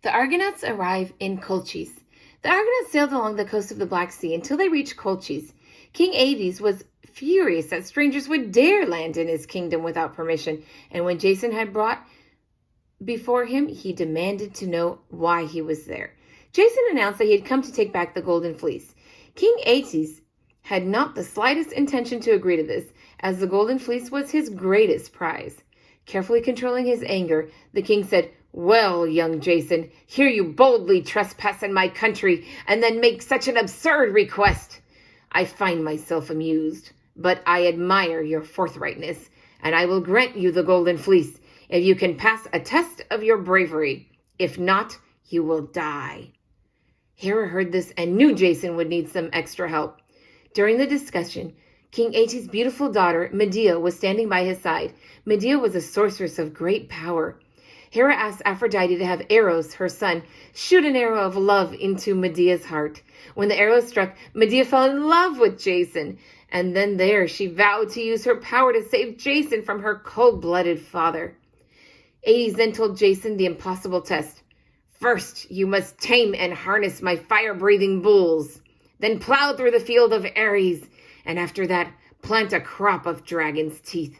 The Argonauts arrive in Colchis. The Argonauts sailed along the coast of the Black Sea until they reached Colchis. King Aedes was furious that strangers would dare land in his kingdom without permission, and when Jason had brought before him, he demanded to know why he was there. Jason announced that he had come to take back the golden fleece. King Aedes had not the slightest intention to agree to this, as the golden fleece was his greatest prize. Carefully controlling his anger, the king said, "Well, young Jason, here you boldly trespass in my country and then make such an absurd request. I find myself amused, but I admire your forthrightness, and I will grant you the golden fleece if you can pass a test of your bravery. If not, you will die." Hera heard this and knew Jason would need some extra help. During the discussion, King Aetes' beautiful daughter, Medea, was standing by his side. Medea was a sorceress of great power. Hera asked Aphrodite to have Eros, her son, shoot an arrow of love into Medea's heart. When the arrow struck, Medea fell in love with Jason, and then there she vowed to use her power to save Jason from her cold-blooded father. Aetes then told Jason the impossible test. "First, you must tame and harness my fire-breathing bulls. Then plow through the field of Ares, and after that, plant a crop of dragon's teeth."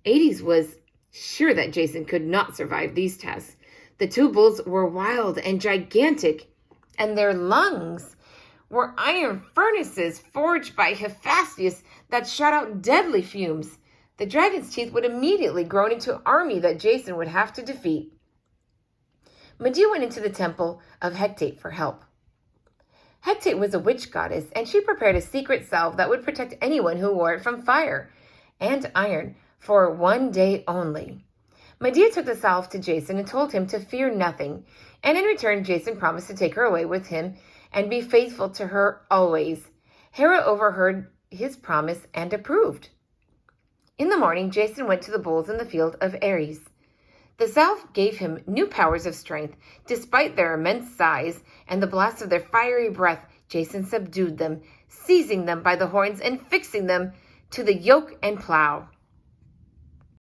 Aetes was sure that Jason could not survive these tasks. The two bulls were wild and gigantic, and their lungs were iron furnaces forged by Hephaestus that shot out deadly fumes. The dragon's teeth would immediately grow into an army that Jason would have to defeat. Medea went into the temple of Hecate for help. Hecate was a witch goddess, and she prepared a secret salve that would protect anyone who wore it from fire and iron for one day only. Medea took the salve to Jason and told him to fear nothing, and in return Jason promised to take her away with him and be faithful to her always. Hera overheard his promise and approved. In the morning, Jason went to the bulls in the field of Ares. The salve gave him new powers of strength. Despite their immense size and the blast of their fiery breath, Jason subdued them, seizing them by the horns and fixing them to the yoke and plow.